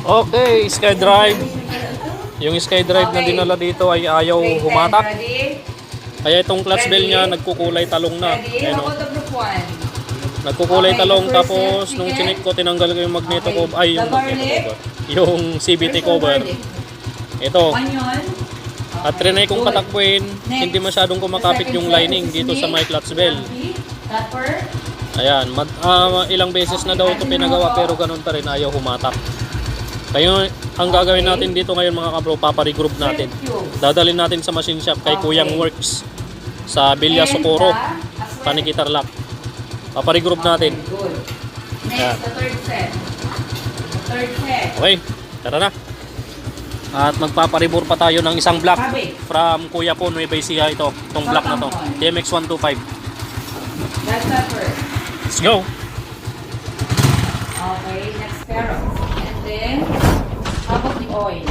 Okay, SkyDrive. Yung SkyDrive na dinala dito ay ayaw humatak. Kaya itong clutch bell niya nagkukulay talong na. Ayan o. Nagkukulay talong, tapos nung chinik ko tinanggal ko yung magneto cover, ay yung magneto cover, yung CVT cover. Ito. At trinay kong patakbuhin, hindi masyadong kumakapit yung lining dito sa my clutch bell. Ayan, ilang beses na daw ito pinagawa pero ganun pa rin, ayaw humatak. Kaya ang gagawin natin dito ngayon mga kabro, paparegroup natin. Dadalhin natin sa machine shop kay Kuyang Works sa Villa Socorro, Paniquitarlac. Paparegroup natin. Ayan. Okay, tara na. At magpaparibor pa tayo ng isang block from Kuya po, Nueva Ecija ito. Itong block na to, TMX 125. Let's go. Okay, next ferro. And then, how about the oil?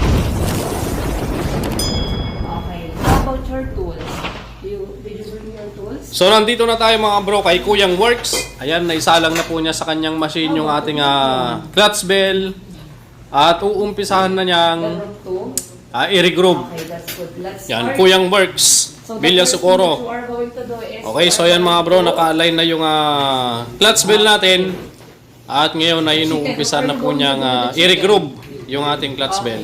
Okay, how about your tools? Did you bring your tools? So nandito na tayo mga bro kay Kuyang Works. Ayan, naisalang na po niya sa kanyang machine yung ating clutch bell. At uumpisahan na niyang i-regroup. Okay, that's good. Let's Yan, start. Kuyang Works, Villa Socorro. Okay, so yan mga bro, naka-align na yung clutch bell natin. At ngayon ay inuumpisahan na po niyang i-regroup yung ating clutch bell.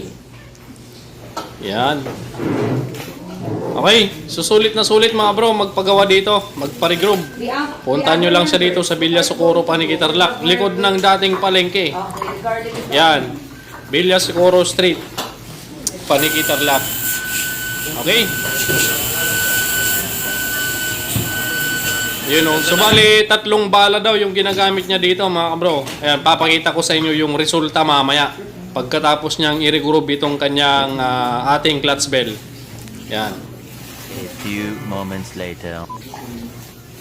Yan. Okay, susulit na sulit mga bro, magpagawa dito, magpa-regroup. Puntahan nyo lang siya dito sa Villa Socorro, Paniquitarlac, likod ng dating palengke. Yan, Villa Socorro Street, Paniquitarlac. Okay? Yun o, so bali, 3 bala daw yung ginagamit niya dito mga bro. Ayan, papakita ko sa inyo yung resulta mamaya pagkatapos niyang i-regroup itong kanyang ating clutch bell. Yan. A few moments later.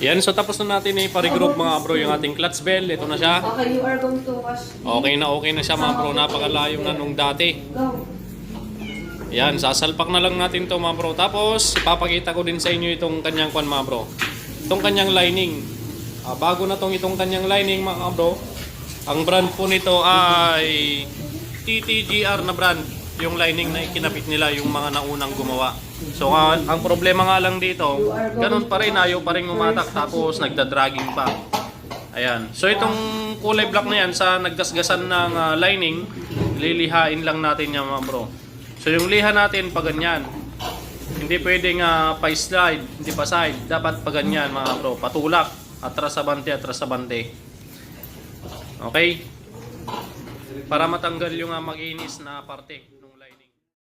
Yan, so tapos na natin i-regroup mga bro yung ating clutch bell. Ito na siya. Okay, you are going to wash. Okay na siya mga bro. Napakalayo na nung dati. Go. Yan, sasalpak na lang natin to mga bro. Tapos, ipapakita ko din sa inyo itong kanyang kwan mga bro. Itong kanyang lining. Bago na itong kanyang lining mga bro. Ang brand po nito ay TTGR na brand. Yung lining na ikinapit nila yung mga naunang gumawa. So ang problema nga lang dito, ganun pa rin, ayaw pa rin umatak, tapos nagda-dragging pa. Ayan. So itong kulay black na yan, sa naggasgasan ng lining, lilihain lang natin yan mga bro. So yung liha natin pa ganyan. Hindi pwedeng pa-slide, hindi pa side. Dapat pa ganyan mga bro, patulak, atras abante, atras abante. Okay? Para matanggal yung mag-inis na parte.